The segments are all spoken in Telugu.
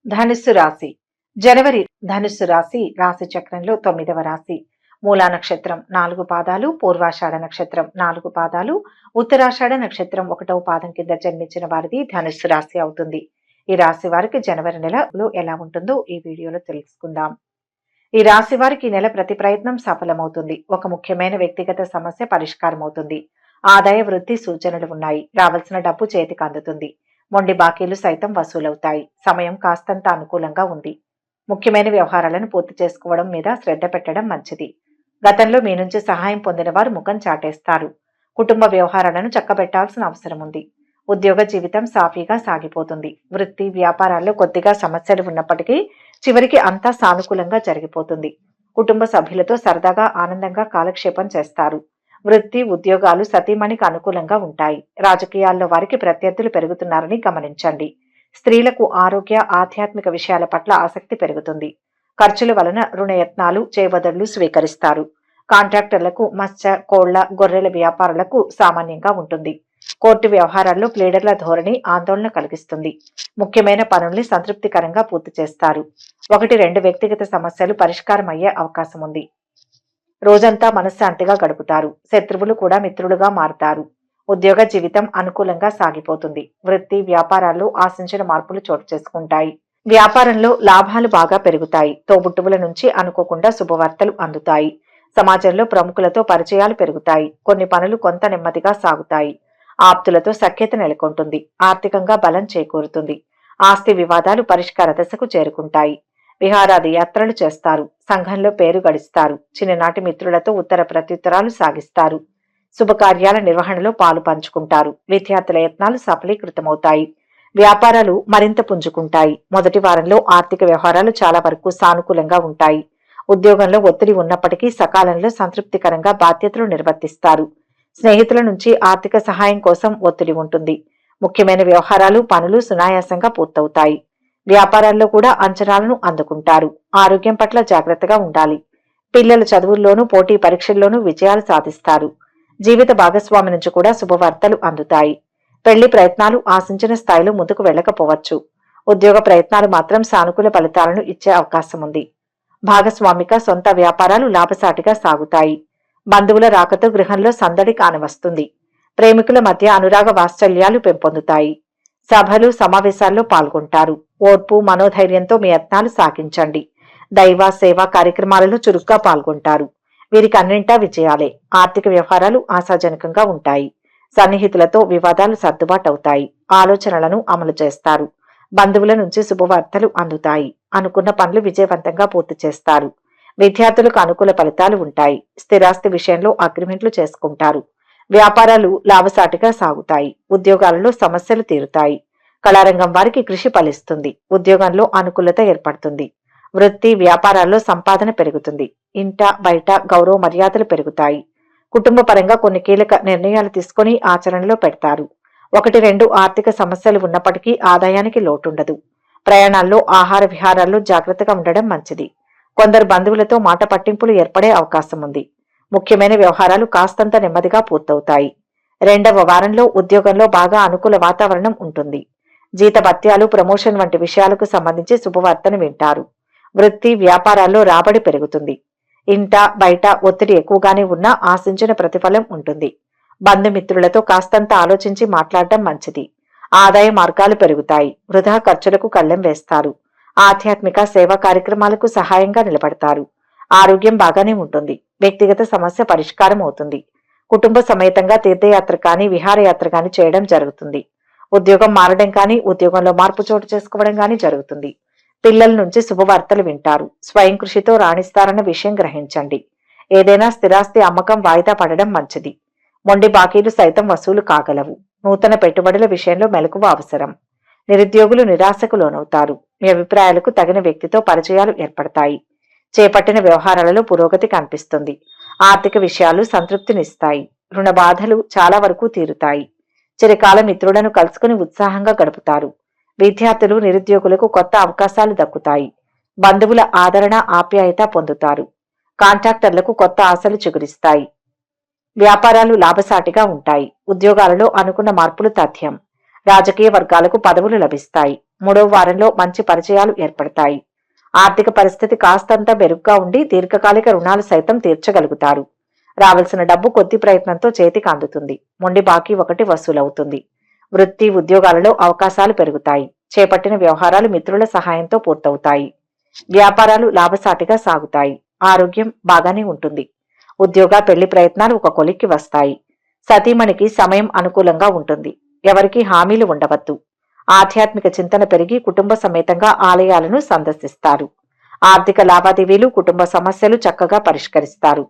ధనుస్సు రాశి. జనవరి. ధనుస్సు రాశి రాశి చక్రంలో 9వ రాశి. మూలా నక్షత్రం 4 పాదాలు, పూర్వాషాఢ నక్షత్రం 4 పాదాలు, ఉత్తరాషాఢ నక్షత్రం 1వ పాదం కింద జన్మించిన వారిది ధనుస్సు రాశి అవుతుంది. ఈ రాశి వారికి జనవరి నెలలో ఎలా ఉంటుందో ఈ వీడియోలో తెలుసుకుందాం. ఈ రాశి వారికి నెల ప్రతి ప్రయత్నం సఫలమవుతుంది. ఒక ముఖ్యమైన వ్యక్తిగత సమస్య పరిష్కారం అవుతుంది. ఆదాయ వృద్ధి సూచనలు ఉన్నాయి. రావాల్సిన డబ్బు చేతికి అందుతుంది. మొండి బాకీలు సైతం వసూలవుతాయి. సమయం కాస్తంత అనుకూలంగా ఉంది. ముఖ్యమైన వ్యవహారాలను పూర్తి చేసుకోవడం మీద శ్రద్ధ పెట్టడం మంచిది. గతంలో మీ నుంచి సహాయం పొందిన వారు ముఖం చాటేస్తారు. కుటుంబ వ్యవహారాలను చక్కబెట్టాల్సిన అవసరం ఉంది. ఉద్యోగ జీవితం సాఫీగా సాగిపోతుంది. వృత్తి వ్యాపారాల్లో కొద్దిగా సమస్యలు ఉన్నప్పటికీ చివరికి అంతా సానుకూలంగా జరిగిపోతుంది. కుటుంబ సభ్యులతో సరదాగా ఆనందంగా కాలక్షేపం చేస్తారు. వృత్తి ఉద్యోగాలు సతీమణికి అనుకూలంగా ఉంటాయి. రాజకీయాల్లో వారికి ప్రత్యర్థులు పెరుగుతున్నారని గమనించండి. స్త్రీలకు ఆరోగ్య ఆధ్యాత్మిక విషయాల పట్ల ఆసక్తి పెరుగుతుంది. ఖర్చుల వలన రుణయత్నాలు చేయబదులు స్వీకరిస్తారు. కాంట్రాక్టర్లకు మత్స్య కోళ్ల గొర్రెల వ్యాపారులకు సామాన్యంగా ఉంటుంది. కోర్టు వ్యవహారాల్లో ప్లేడర్ల ధోరణి ఆందోళన కలిగిస్తుంది. ముఖ్యమైన పనుల్ని సంతృప్తికరంగా పూర్తి చేస్తారు. 1-2 వ్యక్తిగత సమస్యలు పరిష్కారం అయ్యే అవకాశం ఉంది. రోజంతా మనశ్శాంతిగా గడుపుతారు. శత్రువులు కూడా మిత్రులుగా మారుతారు. ఉద్యోగ జీవితం అనుకూలంగా సాగిపోతుంది. వృత్తి వ్యాపారాల్లో ఆశించిన మార్పులు చోటు చేసుకుంటాయి. వ్యాపారంలో లాభాలు బాగా పెరుగుతాయి. తోబుట్టువుల నుంచి అనుకోకుండా శుభవార్తలు అందుతాయి. సమాజంలో ప్రముఖులతో పరిచయాలు పెరుగుతాయి. కొన్ని పనులు కొంత నెమ్మదిగా సాగుతాయి. ఆప్తులతో సఖ్యత నెలకొంటుంది. ఆర్థికంగా బలం చేకూరుతుంది. ఆస్తి వివాదాలు పరిష్కార దశకు చేరుకుంటాయి. విహారాది యాత్రలు చేస్తారు. సంఘంలో పేరు గడిస్తారు. చిన్ననాటి మిత్రులతో ఉత్తర ప్రత్యుత్తరాలు సాగిస్తారు. శుభకార్యాల నిర్వహణలో పాలు పంచుకుంటారు. విద్యార్థుల యత్నాలు సఫలీకృతమవుతాయి. వ్యాపారాలు మరింత పుంజుకుంటాయి. మొదటి వారంలో ఆర్థిక వ్యవహారాలు చాలా వరకు సానుకూలంగా ఉంటాయి. ఉద్యోగంలో ఒత్తిడి ఉన్నప్పటికీ సకాలంలో సంతృప్తికరంగా బాధ్యతలు నిర్వర్తిస్తారు. స్నేహితుల నుంచి ఆర్థిక సహాయం కోసం ఒత్తిడి ఉంటుంది. ముఖ్యమైన వ్యవహారాలు పనులు సునాయాసంగా పూర్తవుతాయి. వ్యాపారాల్లో కూడా అంచనాలను అందుకుంటారు. ఆరోగ్యం పట్ల జాగ్రత్తగా ఉండాలి. పిల్లల చదువుల్లోనూ పోటీ పరీక్షల్లోనూ విజయాలు సాధిస్తారు. జీవిత భాగస్వామి నుంచి కూడా శుభవార్తలు అందుతాయి. పెళ్లి ప్రయత్నాలు ఆశించిన స్థాయిలో ముందుకు వెళ్లకపోవచ్చు. ఉద్యోగ ప్రయత్నాలు మాత్రం సానుకూల ఫలితాలను ఇచ్చే అవకాశం ఉంది. భాగస్వామిక సొంత వ్యాపారాలు లాభసాటిగా సాగుతాయి. బంధువుల రాకతో గృహంలో సందడి కానవస్తుంది. ప్రేమికుల మధ్య అనురాగ వాత్సల్యాలు పెంపొందుతాయి. సభలు సమావేశాల్లో పాల్గొంటారు. ఓర్పు మనోధైర్యంతో మీ యత్నాలు సాగించండి. దైవ సేవా కార్యక్రమాలలో చురుగ్గా పాల్గొంటారు. వీరికి అన్నింటా విజయాలే. ఆర్థిక వ్యవహారాలు ఆశాజనకంగా ఉంటాయి. సన్నిహితులతో వివాదాలు సర్దుబాటు అవుతాయి. ఆలోచనలను అమలు చేస్తారు. బంధువుల నుంచి శుభవార్తలు అందుతాయి. అనుకున్న పనులు విజయవంతంగా పూర్తి చేస్తారు. విద్యార్థులకు అనుకూల ఫలితాలు ఉంటాయి. స్థిరాస్తి విషయంలో అగ్రిమెంట్లు చేసుకుంటారు. వ్యాపారాలు లాభసాటిగా సాగుతాయి. ఉద్యోగాలలో సమస్యలు తీరుతాయి. కళారంగం వారికి కృషి ఫలిస్తుంది. ఉద్యోగంలో అనుకూలత ఏర్పడుతుంది. వృత్తి వ్యాపారాల్లో సంపాదన పెరుగుతుంది. ఇంట బయట గౌరవ మర్యాదలు పెరుగుతాయి. కుటుంబ పరంగా కొన్ని కీలక నిర్ణయాలు తీసుకుని ఆచరణలో పెడతారు. 1-2 ఆర్థిక సమస్యలు ఉన్నప్పటికీ ఆదాయానికి లోటుండదు. ప్రయాణాల్లో ఆహార విహారాల్లో జాగ్రత్తగా ఉండడం మంచిది. కొందరు బంధువులతో మాట పట్టింపులు ఏర్పడే అవకాశం ఉంది. ముఖ్యమైన వ్యవహారాలు కాస్తంత నెమ్మదిగా పూర్తవుతాయి. 2వ వారంలో ఉద్యోగంలో బాగా అనుకూల వాతావరణం ఉంటుంది. జీతభత్యాలు ప్రమోషన్ వంటి విషయాలకు సంబంధించి శుభవార్తను వింటారు. వృత్తి వ్యాపారాల్లో రాబడి పెరుగుతుంది. ఇంట బయట ఒత్తిడి ఎక్కువగానే ఉన్నా ఆశించిన ప్రతిఫలం ఉంటుంది. బంధుమిత్రులతో కాస్తంత ఆలోచించి మాట్లాడటం మంచిది. ఆదాయ మార్గాలు పెరుగుతాయి. వృధా ఖర్చులకు కళ్లెం వేస్తారు. ఆధ్యాత్మిక సేవా కార్యక్రమాలకు సహాయంగా నిలబడతారు. ఆరోగ్యం బాగానే ఉంటుంది. వ్యక్తిగత సమస్య పరిష్కారం అవుతుంది. కుటుంబ సమేతంగా తీర్థయాత్ర కానీ విహారయాత్ర కానీ చేయడం జరుగుతుంది. ఉద్యోగం మారడం కానీ ఉద్యోగంలో మార్పు చోటు చేసుకోవడం కానీ జరుగుతుంది. పిల్లల నుంచి శుభవార్తలు వింటారు. స్వయం కృషితో రాణిస్తారన్న విషయం గ్రహించండి. ఏదైనా స్థిరాస్తి అమ్మకం వాయిదా పడడం మంచిది. మొండి బాకీలు సైతం వసూలు కాగలవు. నూతన పెట్టుబడుల విషయంలో మెలకువ అవసరం. నిరుద్యోగులు నిరాశకు లోనవుతారు. మీ అభిప్రాయాలకు తగిన వ్యక్తితో పరిచయాలు ఏర్పడతాయి. చేపట్టిన వ్యవహారాలలో పురోగతి కనిపిస్తుంది. ఆర్థిక విషయాలు సంతృప్తినిస్తాయి. రుణ బాధలు చాలా వరకు తీరుతాయి. చిరకాల మిత్రులను కలుసుకుని ఉత్సాహంగా గడుపుతారు. విద్యార్థులు నిరుద్యోగులకు కొత్త అవకాశాలు దక్కుతాయి. బంధువుల ఆదరణ ఆప్యాయత పొందుతారు. కాంట్రాక్టర్లకు కొత్త ఆశలు చిగురిస్తాయి. వ్యాపారాలు లాభసాటిగా ఉంటాయి. ఉద్యోగాలలో అనుకున్న మార్పులు తథ్యం. రాజకీయ వర్గాలకు పదవులు లభిస్తాయి. 3వ వారంలో మంచి పరిచయాలు ఏర్పడతాయి. ఆర్థిక పరిస్థితి కాస్తంత మెరుగ్గా ఉండి దీర్ఘకాలిక రుణాలు సైతం తీర్చగలుగుతారు. రావాల్సిన డబ్బు కొద్ది ప్రయత్నంతో చేతికి అందుతుంది. మొండి బాకీ ఒకటి వసూలవుతుంది. వృత్తి ఉద్యోగాలలో అవకాశాలు పెరుగుతాయి. చేపట్టిన వ్యవహారాలు మిత్రుల సహాయంతో పూర్తవుతాయి. వ్యాపారాలు లాభసాటిగా సాగుతాయి. ఆరోగ్యం బాగానే ఉంటుంది. ఉద్యోగ పెళ్లి ప్రయత్నాలు ఒక కొలిక్కి వస్తాయి. సతీమణికి సమయం అనుకూలంగా ఉంటుంది. ఎవరికి హామీలు ఉండవద్దు. ఆధ్యాత్మిక చింతన పెరిగి కుటుంబ సమేతంగా ఆలయాలను సందర్శిస్తారు. ఆర్థిక లావాదేవీలు కుటుంబ సమస్యలు చక్కగా పరిష్కరిస్తారు.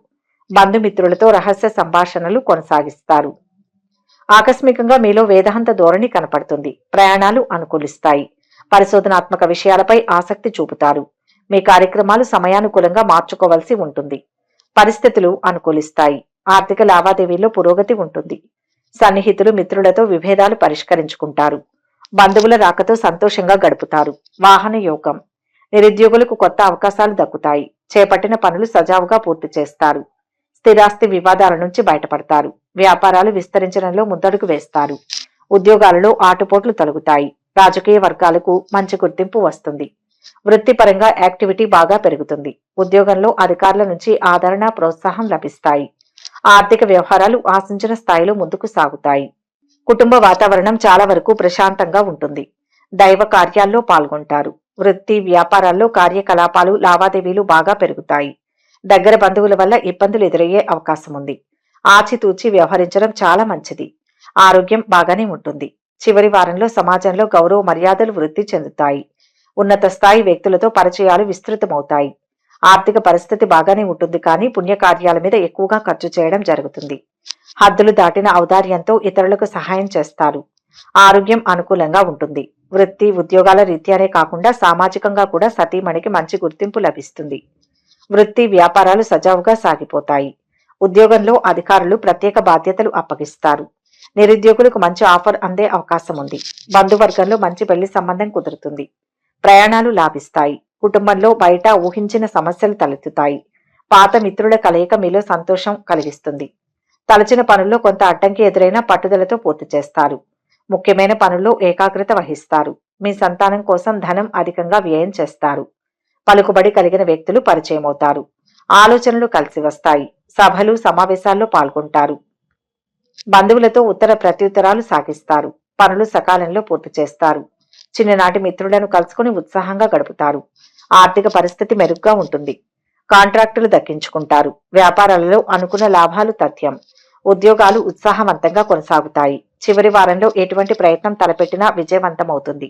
బంధుమిత్రులతో రహస్య సంభాషణలు కొనసాగిస్తారు. ఆకస్మికంగా మీలో వేదాంత ధోరణి కనపడుతుంది. ప్రయాణాలు అనుకూలిస్తాయి. పరిశోధనాత్మక విషయాలపై ఆసక్తి చూపుతారు. మీ కార్యక్రమాలు సమయానుకూలంగా మార్చుకోవలసి ఉంటుంది. పరిస్థితులు అనుకూలిస్తాయి. ఆర్థిక లావాదేవీల్లో పురోగతి ఉంటుంది. సన్నిహితులు మిత్రులతో విభేదాలు పరిష్కరించుకుంటారు. బంధువుల రాకతో సంతోషంగా గడుపుతారు. వాహన యోగం. నిరుద్యోగులకు కొత్త అవకాశాలు దక్కుతాయి. చేపట్టిన పనులు సజావుగా పూర్తి చేస్తారు. స్థిరాస్తి వివాదాల నుంచి బయటపడతారు. వ్యాపారాలు విస్తరించడంలో ముందడుగు వేస్తారు. ఉద్యోగాలలో ఆటుపోట్లు తొలగుతాయి. రాజకీయ వర్గాలకు మంచి గుర్తింపు వస్తుంది. వృత్తిపరంగా యాక్టివిటీ బాగా పెరుగుతుంది. ఉద్యోగంలో అధికారుల నుంచి ఆదరణ ప్రోత్సాహం లభిస్తాయి. ఆర్థిక వ్యవహారాలు ఆశించిన స్థాయిలో ముందుకు సాగుతాయి. కుటుంబ వాతావరణం చాలా వరకు ప్రశాంతంగా ఉంటుంది. దైవ కార్యాల్లో పాల్గొంటారు. వృత్తి వ్యాపారాల్లో కార్యకలాపాలు లావాదేవీలు బాగా పెరుగుతాయి. దగ్గర బంధువుల వల్ల ఇబ్బందులు ఎదురయ్యే అవకాశం ఉంది. ఆచితూచి వ్యవహరించడం చాలా మంచిది. ఆరోగ్యం బాగానే ఉంటుంది. చివరి వారంలో సమాజంలో గౌరవ మర్యాదలు వృద్ధి చెందుతాయి. ఉన్నత స్థాయి వ్యక్తులతో పరిచయాలు విస్తృతమవుతాయి. ఆర్థిక పరిస్థితి బాగానే ఉంటుంది, కానీ పుణ్యకార్యాల మీద ఎక్కువగా ఖర్చు చేయడం జరుగుతుంది. హద్దులు దాటిన ఔదార్యంతో ఇతరులకు సహాయం చేస్తారు. ఆరోగ్యం అనుకూలంగా ఉంటుంది. వృత్తి ఉద్యోగాల రీత్యానే కాకుండా సామాజికంగా కూడా సతీమణికి మంచి గుర్తింపు లభిస్తుంది. వృత్తి వ్యాపారాలు సజావుగా సాగిపోతాయి. ఉద్యోగంలో అధికారులు ప్రత్యేక బాధ్యతలు అప్పగిస్తారు. నిరుద్యోగులకు మంచి ఆఫర్ అందే అవకాశం ఉంది. బంధువర్గంలో మంచి పెళ్లి సంబంధం కుదురుతుంది. ప్రయాణాలు లాభిస్తాయి. కుటుంబంలో బయట ఊహించిన సమస్యలు తలెత్తుతాయి. పాత మిత్రుల కలయిక మీలో సంతోషం కలిగిస్తుంది. తలచిన పనుల్లో కొంత అడ్డంకి ఎదురైనా పట్టుదలతో పూర్తి చేస్తారు. ముఖ్యమైన పనుల్లో ఏకాగ్రత వహిస్తారు. మీ సంతానం కోసం ధనం అధికంగా వ్యయం చేస్తారు. పలుకుబడి కలిగిన వ్యక్తులు పరిచయమవుతారు. ఆలోచనలు కలిసి వస్తాయి. సభలు సమావేశాల్లో పాల్గొంటారు. బంధువులతో ఉత్తర ప్రత్యుత్తరాలు సాగిస్తారు. పనులు సకాలంలో పూర్తి చేస్తారు. చిన్ననాటి మిత్రులను కలుసుకుని ఉత్సాహంగా గడుపుతారు. ఆర్థిక పరిస్థితి మెరుగ్గా ఉంటుంది. కాంట్రాక్టులు దక్కించుకుంటారు. వ్యాపారాలలో అనుకున్న లాభాలు తథ్యం. ఉద్యోగాలు ఉత్సాహవంతంగా కొనసాగుతాయి. చివరి వారంలో ఎటువంటి ప్రయత్నం తలపెట్టినా విజయవంతమవుతుంది.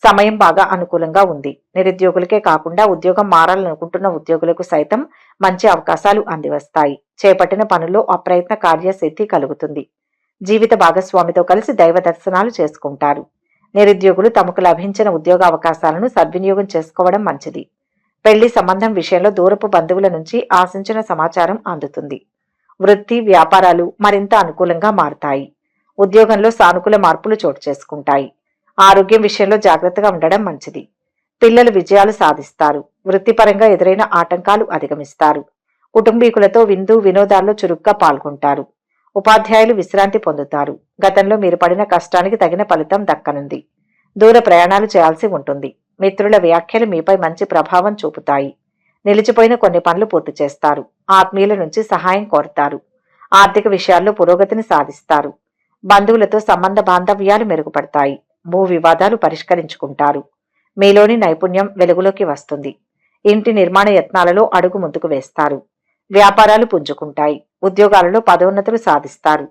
సమయం బాగా అనుకూలంగా ఉంది. నిరుద్యోగులకే కాకుండా ఉద్యోగం మారాలనుకుంటున్న ఉద్యోగులకు సైతం మంచి అవకాశాలు అందివస్తాయి. చేపట్టిన పనుల్లో అప్రయత్న కార్యసిద్ధి కలుగుతుంది. జీవిత భాగస్వామితో కలిసి దైవ దర్శనాలు చేసుకుంటారు. నిరుద్యోగులు తమకు లభించిన ఉద్యోగ అవకాశాలను సద్వినియోగం చేసుకోవడం మంచిది. పెళ్లి సంబంధం విషయంలో దూరపు బంధువుల నుంచి ఆశించిన సమాచారం అందుతుంది. వృత్తి వ్యాపారాలు మరింత అనుకూలంగా మారుతాయి. ఉద్యోగంలో సానుకూల మార్పులు చోటు చేసుకుంటాయి. ఆరోగ్యం విషయంలో జాగ్రత్తగా ఉండడం మంచిది. పిల్లలు విజయాలు సాధిస్తారు. వృత్తిపరంగా ఎదురైన ఆటంకాలు అధిగమిస్తారు. కుటుంబీకులతో విందు వినోదాల్లో చురుగ్గా పాల్గొంటారు. ఉపాధ్యాయులు విశ్రాంతి పొందుతారు. గతంలో మీరు పడిన కష్టానికి తగిన ఫలితం దక్కనుంది. దూర ప్రయాణాలు చేయాల్సి ఉంటుంది. మిత్రుల వ్యాఖ్యలు మీపై మంచి ప్రభావం చూపుతాయి. నిలిచిపోయిన కొన్ని పనులు పూర్తి చేస్తారు. ఆత్మీయుల నుంచి సహాయం కోరుతారు. ఆర్థిక విషయాల్లో పురోగతిని సాధిస్తారు. బంధువులతో సంబంధ బాంధవ్యాలు మెరుగుపడతాయి. భూ వివాదాలు పరిష్కరించుకుంటారు. మీలోని నైపుణ్యం వెలుగులోకి వస్తుంది. ఇంటి నిర్మాణ యత్నాలలో అడుగు ముందుకు వేస్తారు. వ్యాపారాలు పుంజుకుంటాయి. ఉద్యోగాలలో పదోన్నతులు సాధిస్తారు.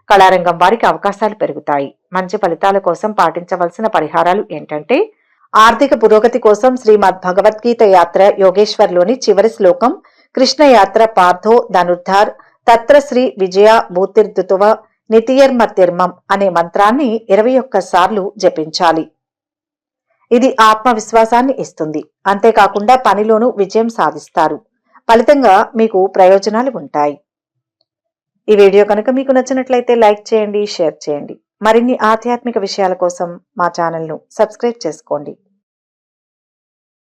కళారంగం వారికి అవకాశాలు పెరుగుతాయి. మంచి ఫలితాల కోసం పాటించవలసిన పరిహారాలు ఏంటంటే, ఆర్థిక పురోగతి కోసం శ్రీమద్ భగవద్గీత యాత్ర యోగేశ్వర్లోని చివరి శ్లోకం కృష్ణ యాత్ర పార్థో ధనుర్ధార్ తత్ర శ్రీ విజయ భూతిర్దుతువ నితియర్మతిర్మం అనే మంత్రాన్ని 21 సార్లు జపించాలి. ఇది ఆత్మవిశ్వాసాన్ని ఇస్తుంది. అంతేకాకుండా పనిలోనూ విజయం సాధిస్తారు. ఫలితంగా మీకు ప్రయోజనాలు ఉంటాయి. ఈ వీడియో కనుక మీకు నచ్చినట్లయితే లైక్ చేయండి, షేర్ చేయండి. మరిన్ని ఆధ్యాత్మిక విషయాల కోసం మా ఛానల్ను సబ్స్క్రైబ్ చేసుకోండి.